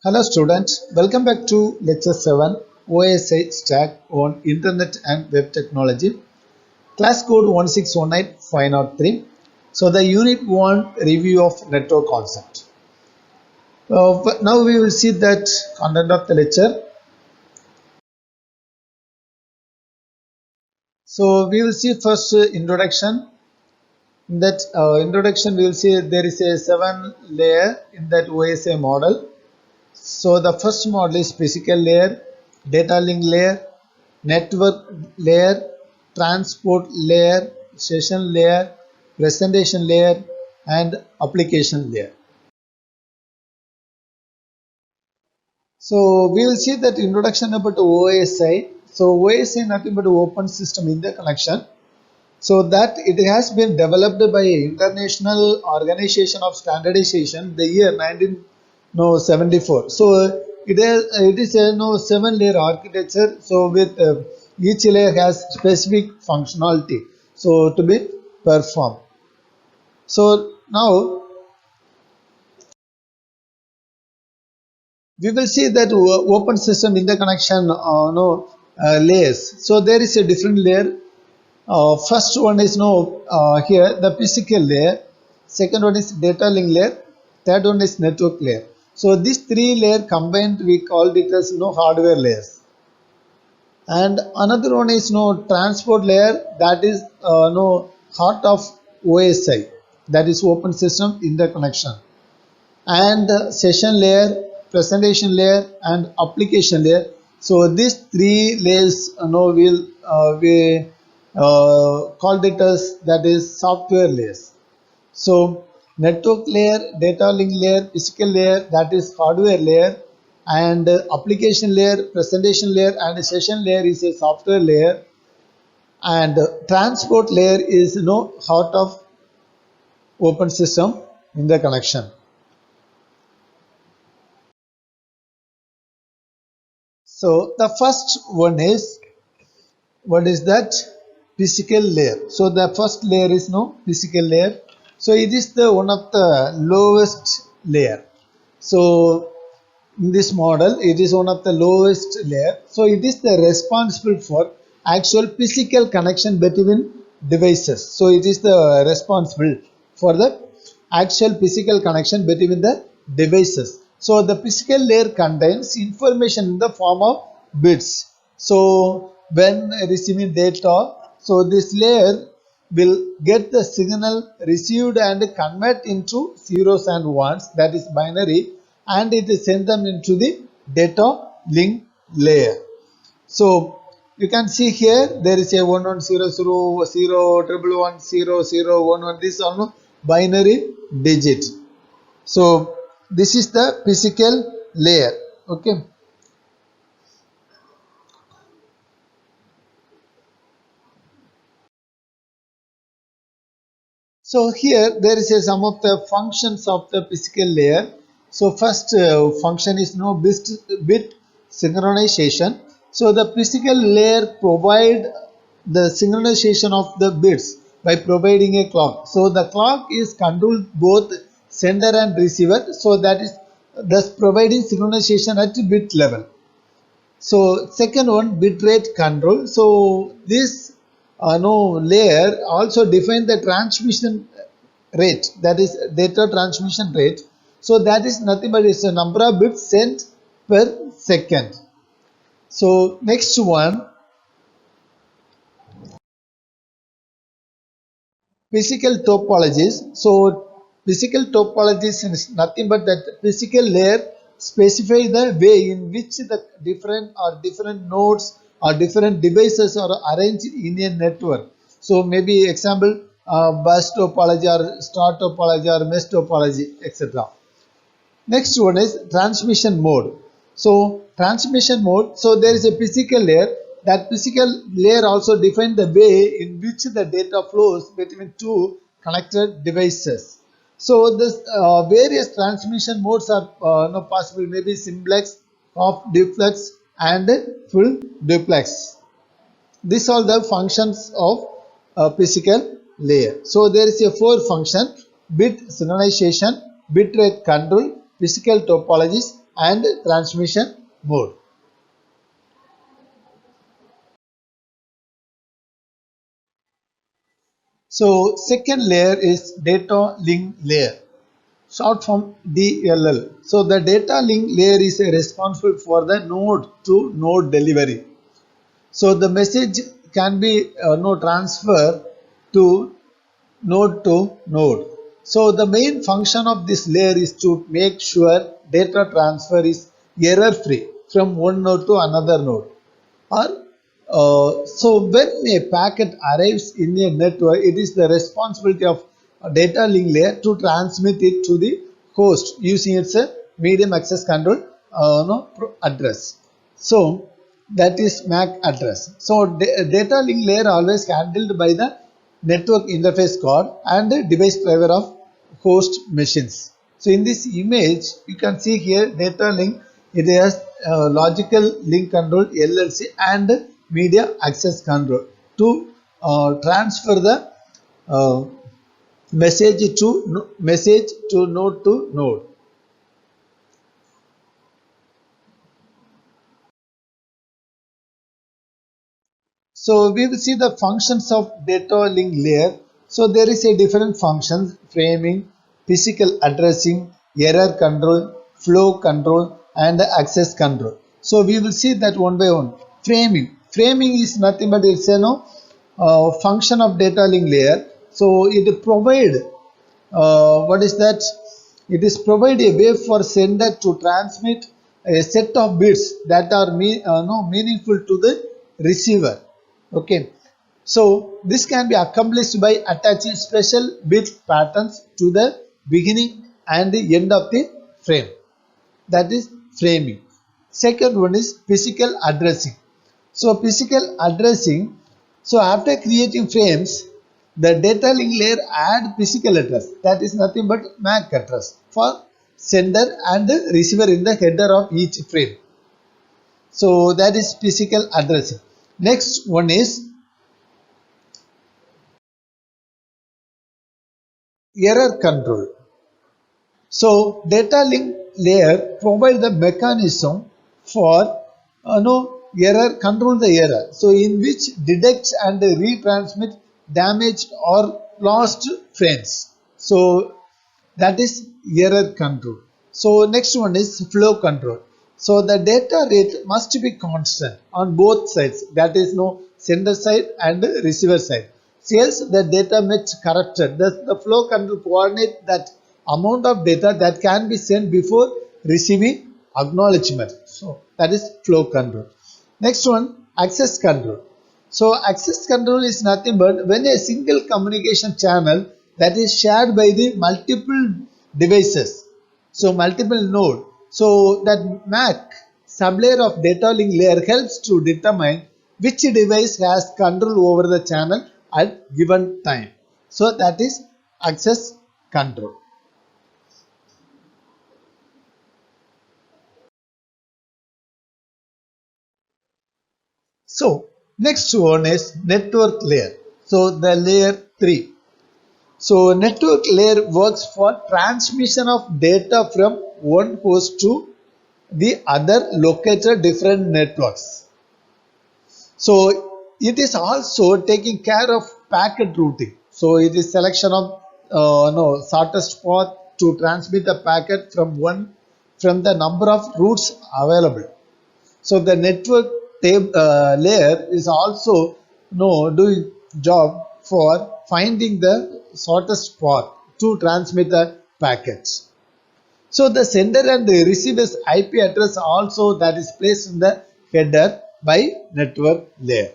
Hello students, welcome back to lecture 7 OSI stack on internet and web technology. Class code 1618503. So the unit 1 review of network concept. Now we will see that content of the lecture. So we will see first introduction. In that introduction we will see there is a 7 layer in that OSI model. So the first model is physical layer, data link layer, network layer, transport layer, session layer, presentation layer, and application layer. So we will see that introduction about OSI. So OSI nothing but open system interconnection. So that it has been developed by International Organization of Standardization the year 1974. So it is a 7-layer architecture. So with each layer has specific functionality. So to be performed. So now we will see that open system interconnection layers. So there is a different layer. First one is here the physical layer, second one is data link layer, third one is network layer. So these three layer combined we called it as hardware layers. And another one is transport layer, that is heart of OSI, that is open system interconnection. And session layer, presentation layer, and application layer. So these three layers we called it as that is software layers. So network layer, data link layer, physical layer, that is hardware layer, and application layer, presentation layer, and session layer is a software layer, and transport layer is heart of open system in the connection. So the first one is, what is that? Physical layer. So the first layer is physical layer. So it is the one of the lowest layer. So in this model it is one of the lowest layer. So it is the responsible for actual physical connection between devices. So it is the responsible for the actual physical connection between the devices. So the physical layer contains information in the form of bits. So when receiving data, so this layer will get the signal received and convert into zeros and ones, that is binary, and it is sent them into the data link layer. So you can see here there is a 1100 0 111 0 0 11. This are binary digit. So this is the physical layer. Okay. So here there is some of the functions of the physical layer. So first function is bit synchronization. So the physical layer provide the synchronization of the bits by providing a clock. So the clock is controlled both sender and receiver. So that is thus providing synchronization at bit level. So second one, bitrate control. So this layer also define the transmission rate, that is data transmission rate. So that is nothing but it's a number of bits sent per second. So next one, physical topologies. So physical topologies is nothing but that physical layer specify the way in which the different nodes or different devices are arranged in a network. So maybe example bus topology or star topology or mesh topology, etc. Next one is transmission mode. So transmission mode, so there is a physical layer. That physical layer also defines the way in which the data flows between two connected devices. So this various transmission modes are possible, maybe simplex, half duplex, and full duplex. These are the functions of physical layer. So there is a 4 function: bit synchronization, bit rate control, physical topologies, and transmission mode. So second layer is data link layer, short form DLL. So the data link layer is responsible for the node to node delivery. So the message can be no transfer to node. So the main function of this layer is to make sure data transfer is error free from one node to another node. Or so when a packet arrives in a network, it is the responsibility of a data link layer to transmit it to the host using its medium access control address. So that is MAC address. So data link layer always handled by the network interface card and the device driver of host machines. So in this image, you can see here data link. It has logical link control LLC and media access control to transfer the uh, message to node. So we will see the functions of data link layer. So there is a different functions: framing, physical addressing, error control, flow control, and access control. So we will see that one by one. Framing. Framing is nothing but it's a function of data link layer. So it provide what is that? It is provide a way for sender to transmit a set of bits that are meaningful to the receiver. Okay, so this can be accomplished by attaching special bit patterns to the beginning and the end of the frame. That is framing. Second one is physical addressing. So physical addressing. So after creating frames, the data link layer add physical address. That is nothing but MAC address for sender and the receiver in the header of each frame. So that is physical addressing. Next one is error control. So data link layer provide the mechanism for error control the error. So in which detects and retransmit damaged or lost frames. So that is error control. So next one is flow control. So the data rate must be constant on both sides, that is sender side and receiver side. So else the data gets corrupted. The flow control coordinate that amount of data that can be sent before receiving acknowledgement. So that is flow control. Next one, access control. So access control is nothing but when a single communication channel that is shared by the multiple devices. So multiple node. So that MAC sublayer of data link layer helps to determine which device has control over the channel at given time. So that is access control. So next one is network layer. So the layer 3. So network layer works for transmission of data from one host to the other located different networks. So it is also taking care of packet routing. So it is selection of shortest path to transmit the packet from the number of routes available. So the network layer is also doing job for finding the shortest path to transmit the packets. So the sender and the receiver's IP address also that is placed in the header by network layer.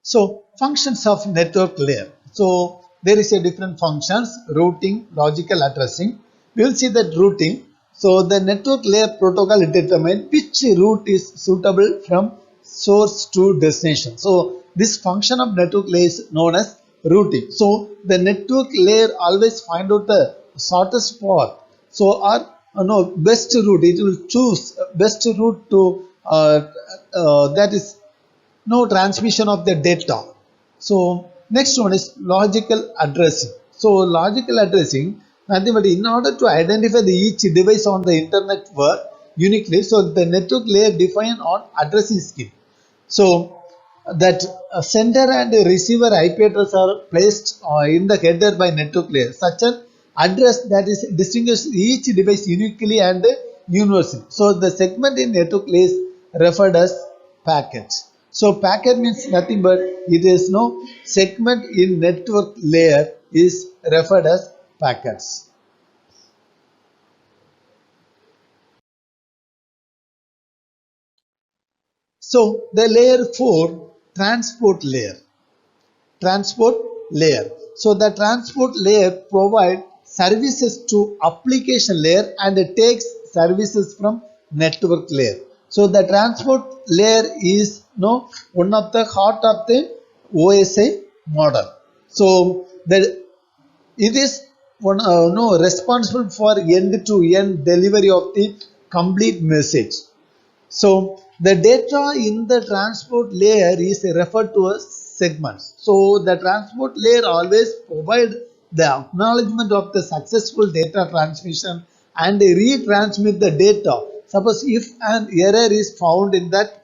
So functions of network layer. So there is a different functions: routing, logical addressing. We will see that routing. So the network layer protocol determines which route is suitable from source to destination. So this function of network layer is known as routing. So the network layer always find out the shortest path. So or best route. It will choose best route to that is no transmission of the data. So Next one is logical addressing. So logical addressing, nothing but in order to identify each device on the internet work uniquely, so the network layer define on addressing scheme. So that sender and receiver IP address are placed in the header by network layer. Such an address that is distinguishes each device uniquely and universally. So the segment in network layer is referred as packet. So packet means nothing but it is no segment in network layer is referred as packets. So the layer 4, transport layer. Transport layer. So the transport layer provide services to application layer and it takes services from network layer. So the transport layer is one of the heart of the OSI model. So the it is one responsible for end to end delivery of the complete message. So the data in the transport layer is referred to as segments. So the transport layer always provide the acknowledgement of the successful data transmission and retransmit the data. Suppose if an error is found in that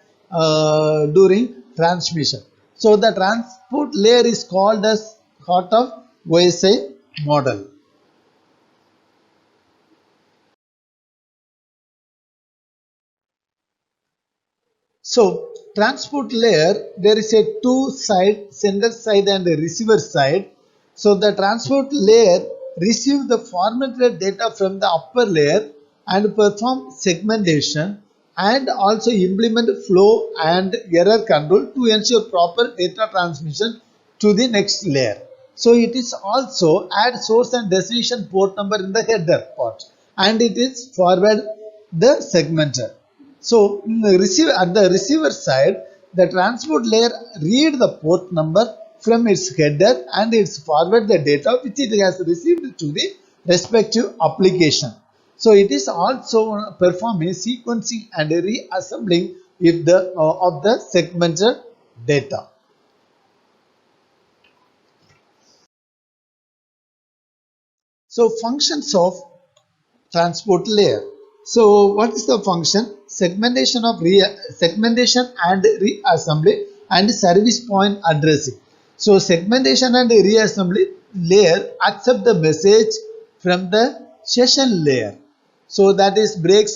during transmission. So the transport layer is called as heart of OSI model. So transport layer, there is a two side, sender side and a receiver side. So the transport layer receive the formatted data from the upper layer and perform segmentation and also implement flow and error control to ensure proper data transmission to the next layer. So it is also add source and destination port number in the header part and it is forward the segmenter. So at the receiver side, the transport layer read the port number from its header and it's forward the data which it has received to the respective application. So it is also performing sequencing and reassembling if the of the segmented data. So functions of transport layer. So what is the function? Segmentation and reassembly and service point addressing. So segmentation and reassembly layer accept the message from the session layer. So that is break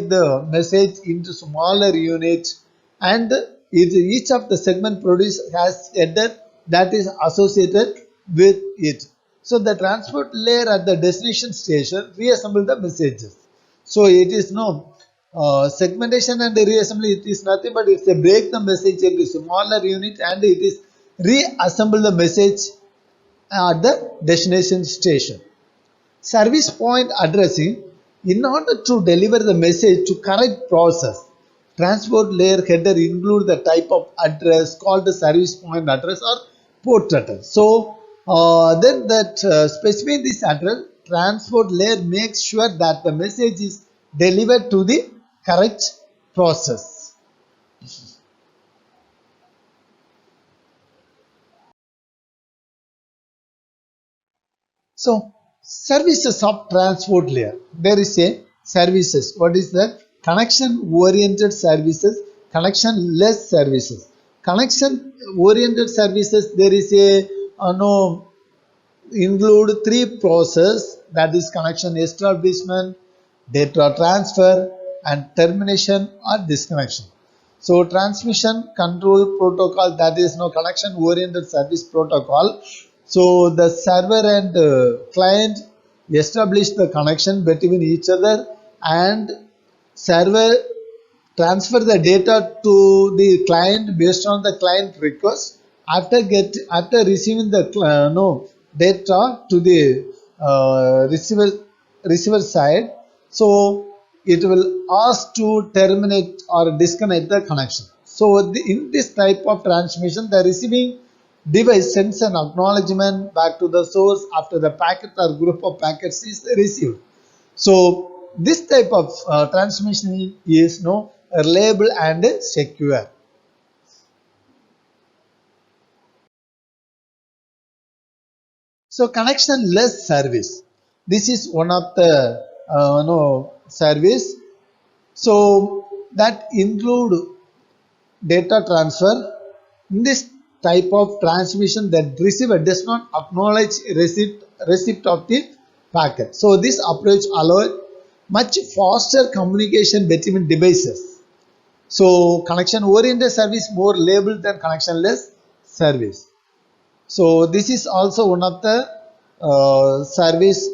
the message into smaller units and each of the segment produce has header that is associated with it. So the transport layer at the destination station reassemble the messages. So it is no segmentation and reassembly. It is nothing but it's a break the message into smaller unit and it is reassemble the message at the destination station. Service point addressing, in order to deliver the message to correct process, transport layer header include the type of address called the service point address or port address. So then that specifying this address, transport layer makes sure that the message is delivered to the correct process. So services of transport layer. There is a services. What is that? Connection oriented services, connection less services. Connection oriented services, there is a no include three process, that is connection establishment, data transfer and termination or disconnection. So transmission control protocol, that is no connection oriented service protocol. So the server and client establish the connection between each other and server transfer the data to the client based on the client request. After receiving the no data to the receiver side, so it will ask to terminate or disconnect the connection. So in this type of transmission, the receiving device sends an acknowledgement back to the source after the packet or group of packets is received. So this type of transmission is no reliable and secure. So connectionless service. This is one of the service. So that include data transfer. In this type of transmission, that receiver does not acknowledge receipt of the packet. So this approach allows much faster communication between devices. So connection oriented service more labeled than connectionless service. So this is also one of the service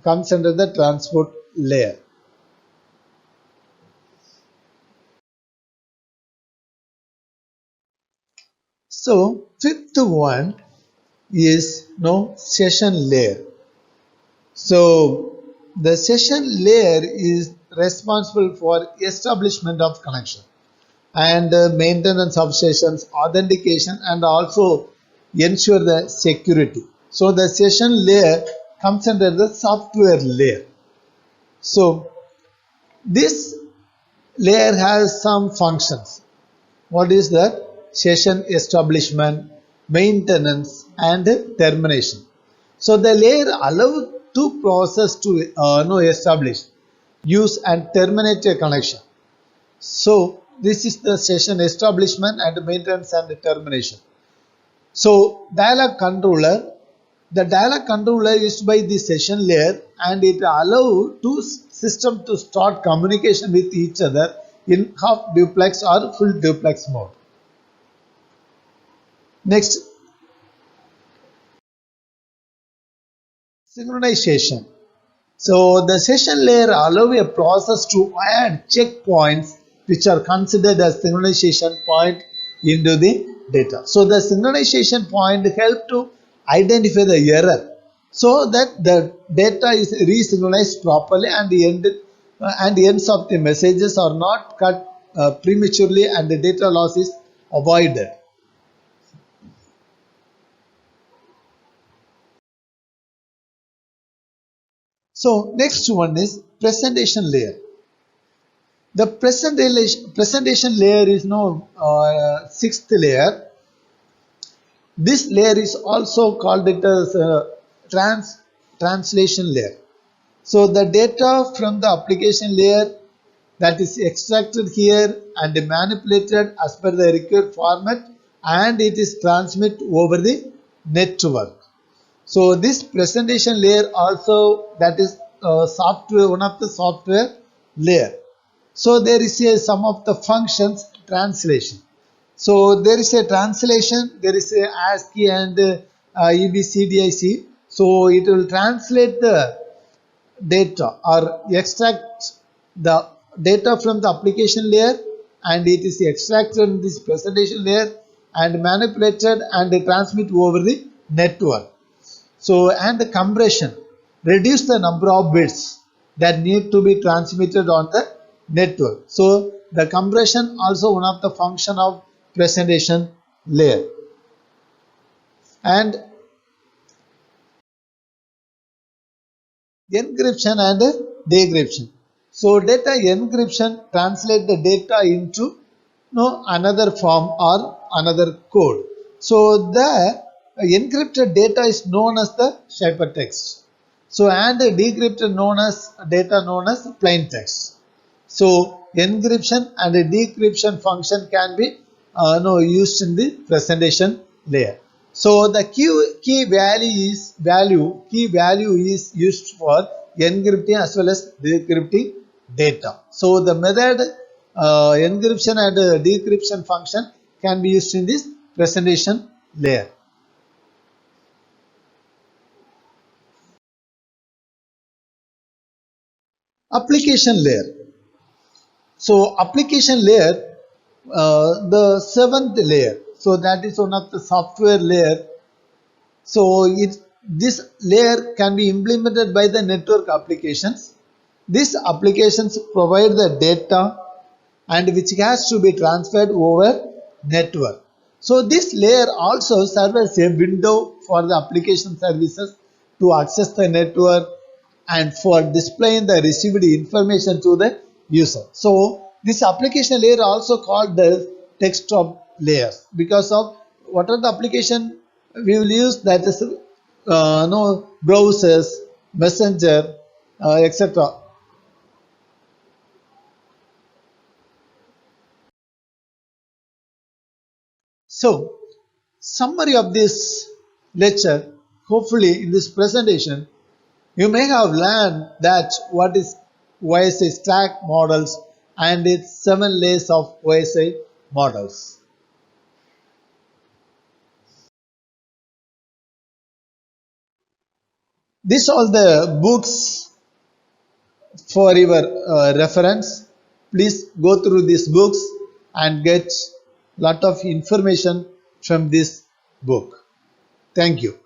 comes under the transport layer. So fifth one is session layer. So the session layer is responsible for establishment of connection and maintenance of sessions, authentication, and also ensure the security. So the session layer comes under the software layer. So this layer has some functions. What is that? Session establishment, maintenance, and termination. So the layer allows two processes to establish, use, and terminate a connection. So this is the session establishment and maintenance and termination. So dialog controller, the dialog controller is by the session layer, and it allows two systems to start communication with each other in half duplex or full duplex mode. Next, synchronization. So the session layer allows a process to add checkpoints which are considered as synchronization point into the data. So the synchronization point help to identify the error so that the data is resynchronized properly and the ends of the messages are not cut prematurely and the data loss is avoided. So next one is presentation layer. The presentation layer is sixth layer. This layer is also called it as translation layer. So the data from the application layer that is extracted here and manipulated as per the required format, and it is transmitted over the network. So this presentation layer also, that is software, one of the software layer. So there is some of the functions translation. So there is a translation, there is a ASCII and EBCDIC. So it will translate the data or extract the data from the application layer, and it is extracted in this presentation layer and manipulated and transmitted over the network. So and the compression, reduce the number of bits that need to be transmitted on the network. So the compression also one of the function of presentation layer. And encryption and decryption. So data encryption translate the data into another form or another code. So the encrypted data is known as the ciphertext. So and the decrypted data known as plain text. So encryption and the decryption function can be used in the presentation layer. So the key value is used for encrypting as well as decrypting data. So the method encryption and decryption function can be used in this presentation layer. Application layer. So application layer, the seventh layer. So that is one of the software layer. So this layer can be implemented by the network applications. These applications provide the data and which has to be transferred over network. So this layer also serves as a window for the application services to access the network and for displaying the received information to the user. So this application layer also called the desktop layer because of what are the application we will use, that is no browsers, messenger, etc. So, summary of this lecture, hopefully in this presentation, you may have learned that what is OSI stack models and its 7 layers of OSI models. These are the books for your reference. Please go through these books and get lot of information from this book. Thank you.